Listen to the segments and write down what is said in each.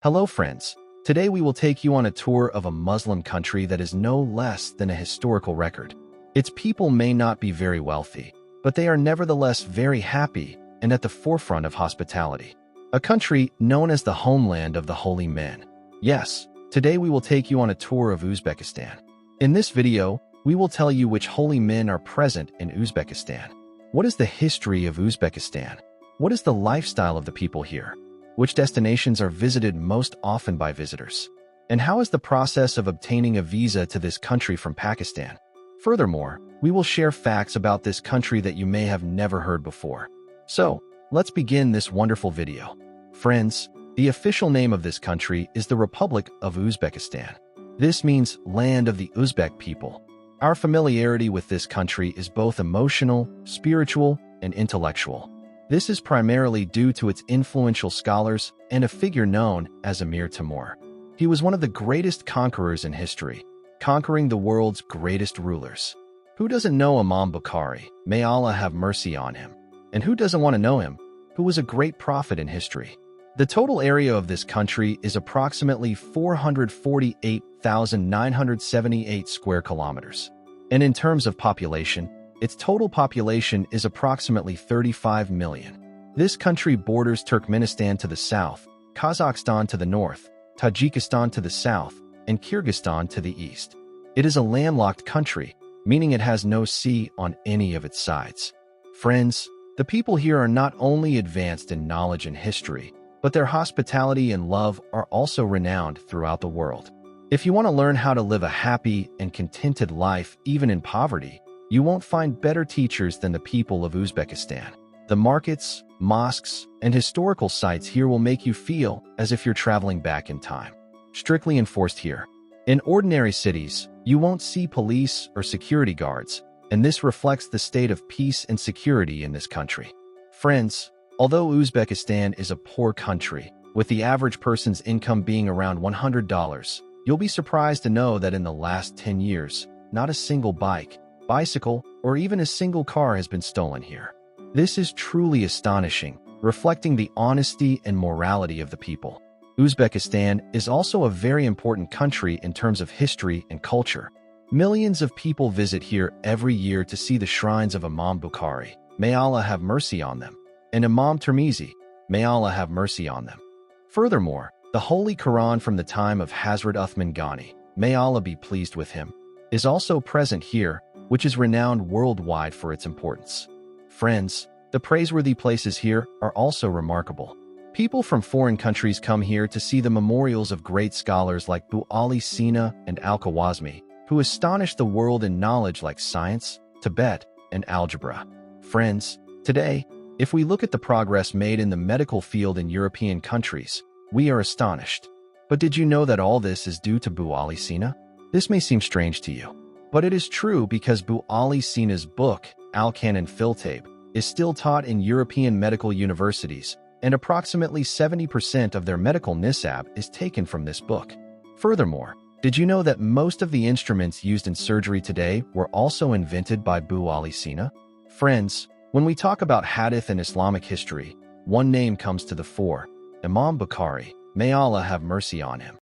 Hello friends, today we will take you on a tour of a Muslim country that is no less than a historical record. Its people may not be very wealthy, but they are nevertheless very happy and at the forefront of hospitality. A country known as the homeland of the holy men. Yes, today we will take you on a tour of Uzbekistan. In this video, we will tell you which holy men are present in Uzbekistan. What is the history of Uzbekistan? What is the lifestyle of the people here? Which destinations are visited most often by visitors? And how is the process of obtaining a visa to this country from Pakistan? Furthermore, we will share facts about this country that you may have never heard before. So, let's begin this wonderful video. Friends, the official name of this country is the Republic of Uzbekistan. This means land of the Uzbek people. Our familiarity with this country is both emotional, spiritual, and intellectual. This is primarily due to its influential scholars and a figure known as Emir Timur. He was one of the greatest conquerors in history, conquering the world's greatest rulers. Who doesn't know Imam Bukhari? May Allah have mercy on him. And who doesn't want to know him? Who was a great prophet in history? The total area of this country is approximately 448,978 square kilometers. And in terms of population, its total population is approximately 35 million. This country borders Turkmenistan to the south, Kazakhstan to the north, Tajikistan to the south, and Kyrgyzstan to the east. It is a landlocked country, meaning it has no sea on any of its sides. Friends, the people here are not only advanced in knowledge and history, but their hospitality and love are also renowned throughout the world. If you want to learn how to live a happy and contented life even in poverty, you won't find better teachers than the people of Uzbekistan. The markets, mosques, and historical sites here will make you feel as if you're traveling back in time. Strictly enforced here. In ordinary cities, you won't see police or security guards, and this reflects the state of peace and security in this country. Friends, although Uzbekistan is a poor country, with the average person's income being around $100, you'll be surprised to know that in the last 10 years, not a single bicycle, or even a single car has been stolen here. This is truly astonishing, reflecting the honesty and morality of the people. Uzbekistan is also a very important country in terms of history and culture. Millions of people visit here every year to see the shrines of Imam Bukhari, may Allah have mercy on them, and Imam Tirmizi, may Allah have mercy on them. Furthermore, the Holy Quran from the time of Hazrat Uthman Ghani, may Allah be pleased with him, is also present here, which is renowned worldwide for its importance. Friends, the praiseworthy places here are also remarkable. People from foreign countries come here to see the memorials of great scholars like Bu Ali Sina and Al-Khwarizmi, who astonished the world in knowledge like science, Tibet, and algebra. Friends, today, if we look at the progress made in the medical field in European countries, we are astonished. But did you know that all this is due to Bu Ali Sina? This may seem strange to you, but it is true because Bu Ali Sina's book, Al-Canon Filtabe, is still taught in European medical universities, and approximately 70% of their medical nisab is taken from this book. Furthermore, did you know that most of the instruments used in surgery today were also invented by Bu Ali Sina? Friends, when we talk about hadith and Islamic history, one name comes to the fore, Imam Bukhari, may Allah have mercy on him.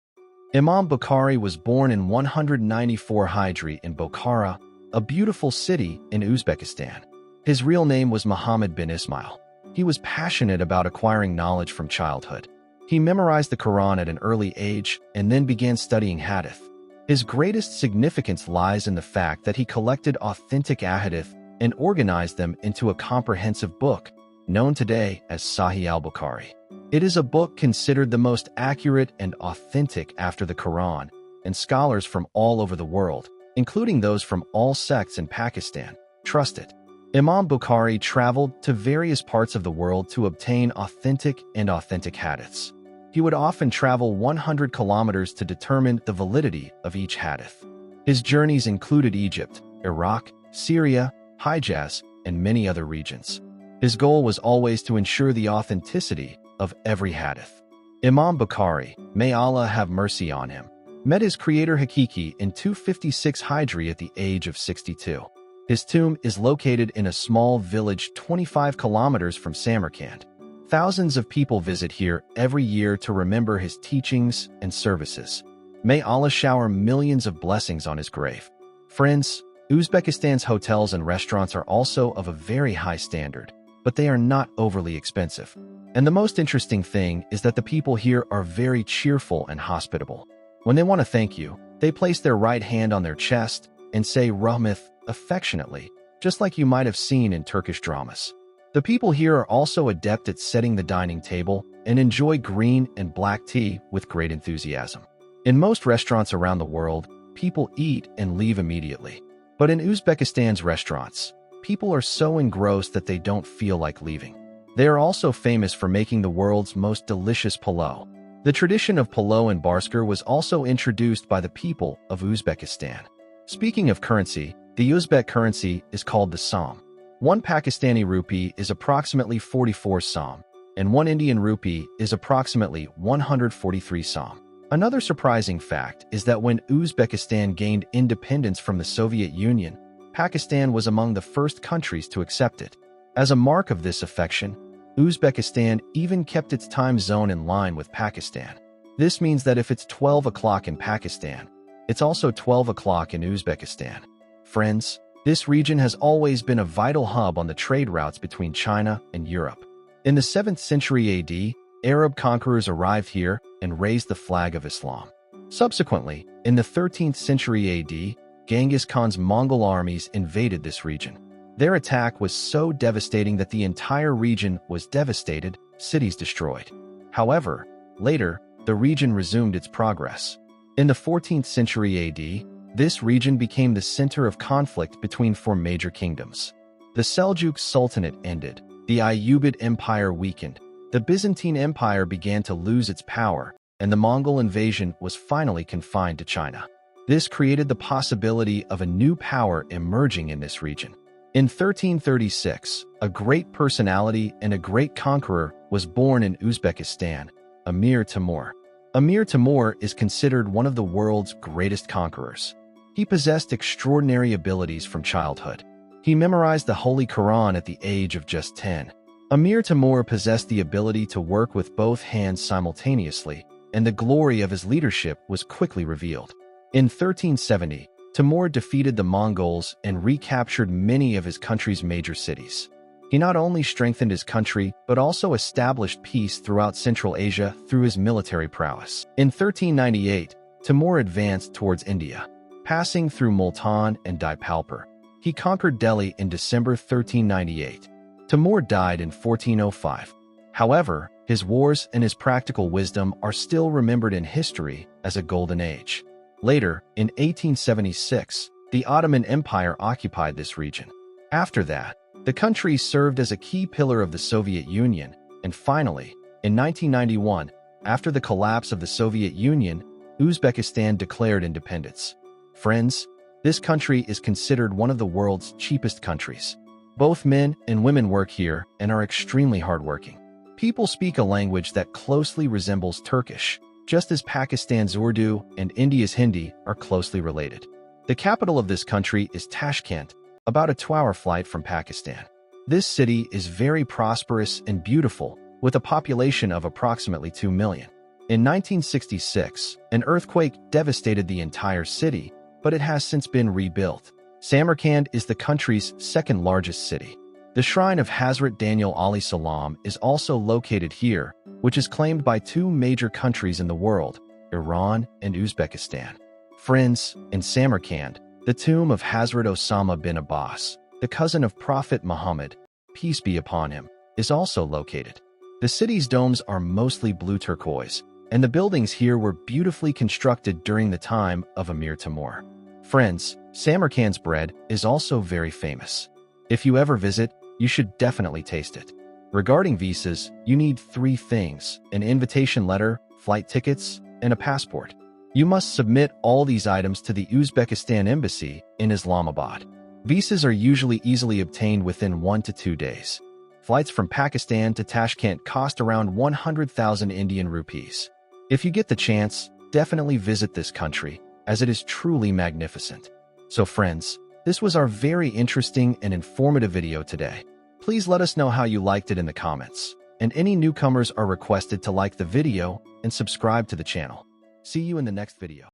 Imam Bukhari was born in 194 Hijri in Bukhara, a beautiful city in Uzbekistan. His real name was Muhammad bin Ismail. He was passionate about acquiring knowledge from childhood. He memorized the Quran at an early age and then began studying hadith. His greatest significance lies in the fact that he collected authentic ahadith and organized them into a comprehensive book, known today as Sahih al-Bukhari. It is a book considered the most accurate and authentic after the Quran, and scholars from all over the world, including those from all sects in Pakistan, trust it. Imam Bukhari traveled to various parts of the world to obtain authentic hadiths. He would often travel 100 kilometers to determine the validity of each hadith. His journeys included Egypt, Iraq, Syria, Hijaz, and many other regions. His goal was always to ensure the authenticity of every hadith. Imam Bukhari, may Allah have mercy on him, met his creator Hakiki in 256 Hijri at the age of 62. His tomb is located in a small village 25 kilometers from Samarkand. Thousands of people visit here every year to remember his teachings and services. May Allah shower millions of blessings on his grave. Friends, Uzbekistan's hotels and restaurants are also of a very high standard, but they are not overly expensive. And the most interesting thing is that the people here are very cheerful and hospitable. When they want to thank you, they place their right hand on their chest and say Rahmeth affectionately, just like you might have seen in Turkish dramas. The people here are also adept at setting the dining table and enjoy green and black tea with great enthusiasm. In most restaurants around the world, people eat and leave immediately. But in Uzbekistan's restaurants, people are so engrossed that they don't feel like leaving. They are also famous for making the world's most delicious pulao. The tradition of pulao and barsker was also introduced by the people of Uzbekistan. Speaking of currency, the Uzbek currency is called the som. 1 Pakistani rupee is approximately 44 som, and 1 Indian rupee is approximately 143 som. Another surprising fact is that when Uzbekistan gained independence from the Soviet Union, Pakistan was among the first countries to accept it. As a mark of this affection, Uzbekistan even kept its time zone in line with Pakistan. This means that if it's 12 o'clock in Pakistan, it's also 12 o'clock in Uzbekistan. Friends, this region has always been a vital hub on the trade routes between China and Europe. In the 7th century AD, Arab conquerors arrived here and raised the flag of Islam. Subsequently, in the 13th century AD, Genghis Khan's Mongol armies invaded this region. Their attack was so devastating that the entire region was devastated, cities destroyed. However, later, the region resumed its progress. In the 14th century AD, this region became the center of conflict between 4 major kingdoms. The Seljuk Sultanate ended, the Ayyubid Empire weakened, the Byzantine Empire began to lose its power, and the Mongol invasion was finally confined to China. This created the possibility of a new power emerging in this region. In 1336, a great personality and a great conqueror was born in Uzbekistan, Amir Timur. Amir Timur is considered one of the world's greatest conquerors. He possessed extraordinary abilities from childhood. He memorized the Holy Quran at the age of just 10. Amir Timur possessed the ability to work with both hands simultaneously, and the glory of his leadership was quickly revealed. In 1370, Timur defeated the Mongols and recaptured many of his country's major cities. He not only strengthened his country, but also established peace throughout Central Asia through his military prowess. In 1398, Timur advanced towards India. Passing through Multan and Jaipalpur, he conquered Delhi in December 1398. Timur died in 1405. However, his wars and his practical wisdom are still remembered in history as a golden age. Later, in 1876, the Ottoman Empire occupied this region. After that, the country served as a key pillar of the Soviet Union, and finally, in 1991, after the collapse of the Soviet Union, Uzbekistan declared independence. Friends, this country is considered one of the world's cheapest countries. Both men and women work here and are extremely hardworking. People speak a language that closely resembles Turkish, just as Pakistan's Urdu and India's Hindi are closely related. The capital of this country is Tashkent, about a 2-hour flight from Pakistan. This city is very prosperous and beautiful, with a population of approximately 2 million. In 1966, an earthquake devastated the entire city, but it has since been rebuilt. Samarkand is the country's 2nd largest city. The shrine of Hazrat Daniel alayhi salam is also located here, which is claimed by 2 major countries in the world, Iran and Uzbekistan. Friends, in Samarkand, the tomb of Hazrat Osama bin Abbas, the cousin of Prophet Muhammad, peace be upon him, is also located. The city's domes are mostly blue turquoise, and the buildings here were beautifully constructed during the time of Amir Timur. Friends, Samarkand's bread is also very famous. If you ever visit, you should definitely taste it. Regarding visas, you need 3 things: an invitation letter, flight tickets, and a passport. You must submit all these items to the Uzbekistan Embassy in Islamabad. Visas are usually easily obtained within 1 to 2 days. Flights from Pakistan to Tashkent cost around 100,000 Indian rupees. If you get the chance, definitely visit this country, as it is truly magnificent. So friends, this was our very interesting and informative video today. Please let us know how you liked it in the comments. and any newcomers are requested to like the video and subscribe to the channel. See you in the next video.